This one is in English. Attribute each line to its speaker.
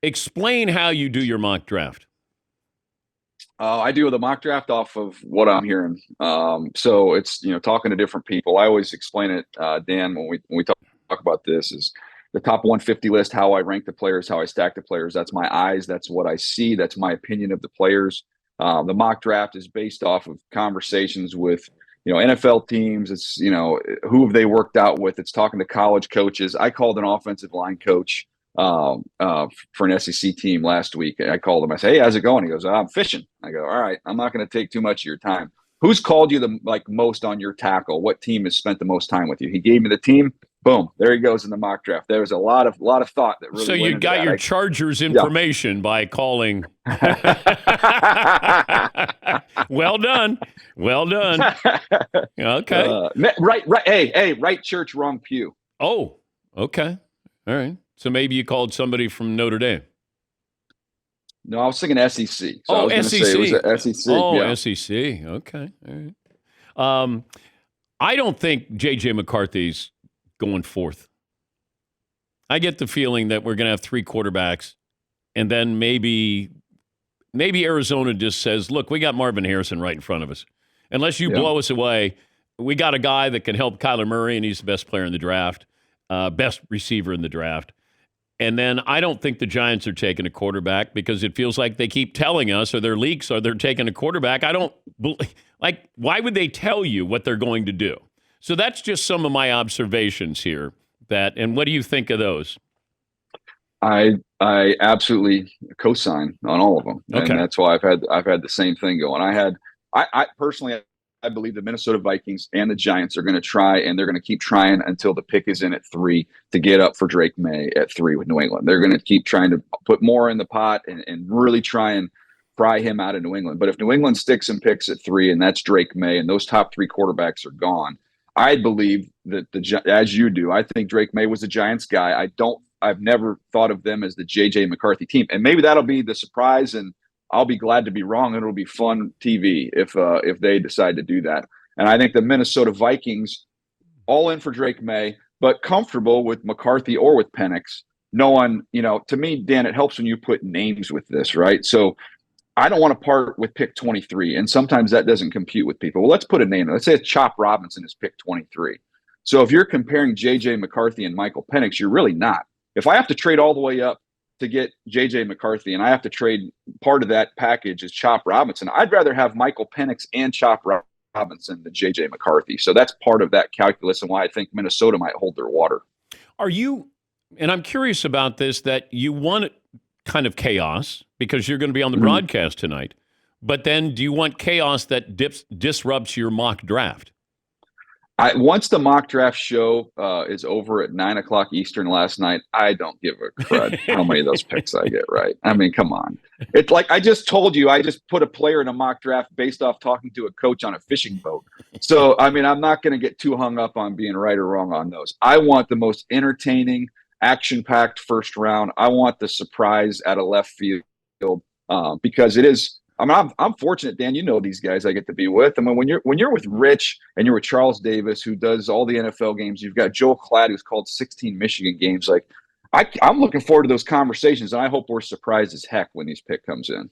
Speaker 1: Explain how you do your mock draft.
Speaker 2: I do the mock draft off of what I'm hearing. So it's talking to different people. I always explain it, Dan, when we talk about this is the top 150 list, how I rank the players, how I stack the players. That's my eyes. That's what I see. That's my opinion of the players. The mock draft is based off of conversations with NFL teams. It's who have they worked out with. It's talking to college coaches. I called an offensive line coach for an SEC team last week. I called him. I said, "Hey, how's it going?" He goes, "I'm fishing." I go, "All right, I'm not going to take too much of your time. Who's called you the most on your tackle? What team has spent the most time with you?" He gave me the team. Boom, there he goes in the mock draft. There was a lot of thought that really.
Speaker 1: So you got your Chargers information by calling. Well done. Okay.
Speaker 2: Right. Hey, right church, wrong pew.
Speaker 1: Oh, okay. All right. So maybe you called somebody from Notre Dame.
Speaker 2: No, I was thinking SEC. So
Speaker 1: I
Speaker 2: was
Speaker 1: SEC.
Speaker 2: Say it was SEC.
Speaker 1: Oh,
Speaker 2: yeah.
Speaker 1: SEC. Okay. All right. I don't think J.J. McCarthy's going fourth. I get the feeling that we're going to have three quarterbacks, and then maybe Arizona just says, "Look, we got Marvin Harrison right in front of us. Unless you blow us away, we got a guy that can help Kyler Murray, and he's the best player in the draft, best receiver in the draft." And then I don't think the Giants are taking a quarterback because it feels like they keep telling us, or their leaks are they're taking a quarterback. I don't like. Why would they tell you what they're going to do? So that's just some of my observations here. And what do you think of those?
Speaker 2: I absolutely co-sign on all of them, and that's why I've had the same thing going. I personally, I believe the Minnesota Vikings and the Giants are going to try, and they're going to keep trying until the pick is in at 3 to get up for Drake May at 3 with New England. They're going to keep trying to put more in the pot and really try and pry him out of New England. But if New England sticks and picks at 3, and that's Drake May, and those top 3 quarterbacks are gone, I believe that as you do, I think Drake May was a Giants guy. I've never thought of them as the J.J. McCarthy team, and maybe that'll be the surprise, and I'll be glad to be wrong. It'll be fun TV if they decide to do that. And I think the Minnesota Vikings, all in for Drake May, but comfortable with McCarthy or with Penix. No one, to me, Dan, it helps when you put names with this, right? So I don't want to part with pick 23, and sometimes that doesn't compute with people. Well, let's put a name. Let's say Chop Robinson is pick 23. So if you're comparing J.J. McCarthy and Michael Penix, you're really not. If I have to trade all the way up to get J.J. McCarthy, and I have to trade part of that package as Chop Robinson, I'd rather have Michael Penix and Chop Robinson than J.J. McCarthy. So that's part of that calculus and why I think Minnesota might hold their water.
Speaker 1: Are you, and I'm curious about this, that you want kind of chaos because you're going to be on the broadcast tonight, but then do you want chaos that disrupts your mock draft?
Speaker 2: Once the mock draft show is over at 9:00 Eastern last night, I don't give a crud how many of those picks I get right. I mean, come on. It's like I just told you, I just put a player in a mock draft based off talking to a coach on a fishing boat. So, I mean, I'm not going to get too hung up on being right or wrong on those. I want the most entertaining, action-packed first round. I want the surprise out of left field because it is. I mean, I'm fortunate, Dan. You know these guys I get to be with. I mean, when you're with Rich and you're with Charles Davis, who does all the NFL games, you've got Joel Klatt, who's called 16 Michigan games. Like, I'm looking forward to those conversations, and I hope we're surprised as heck when these pick comes in.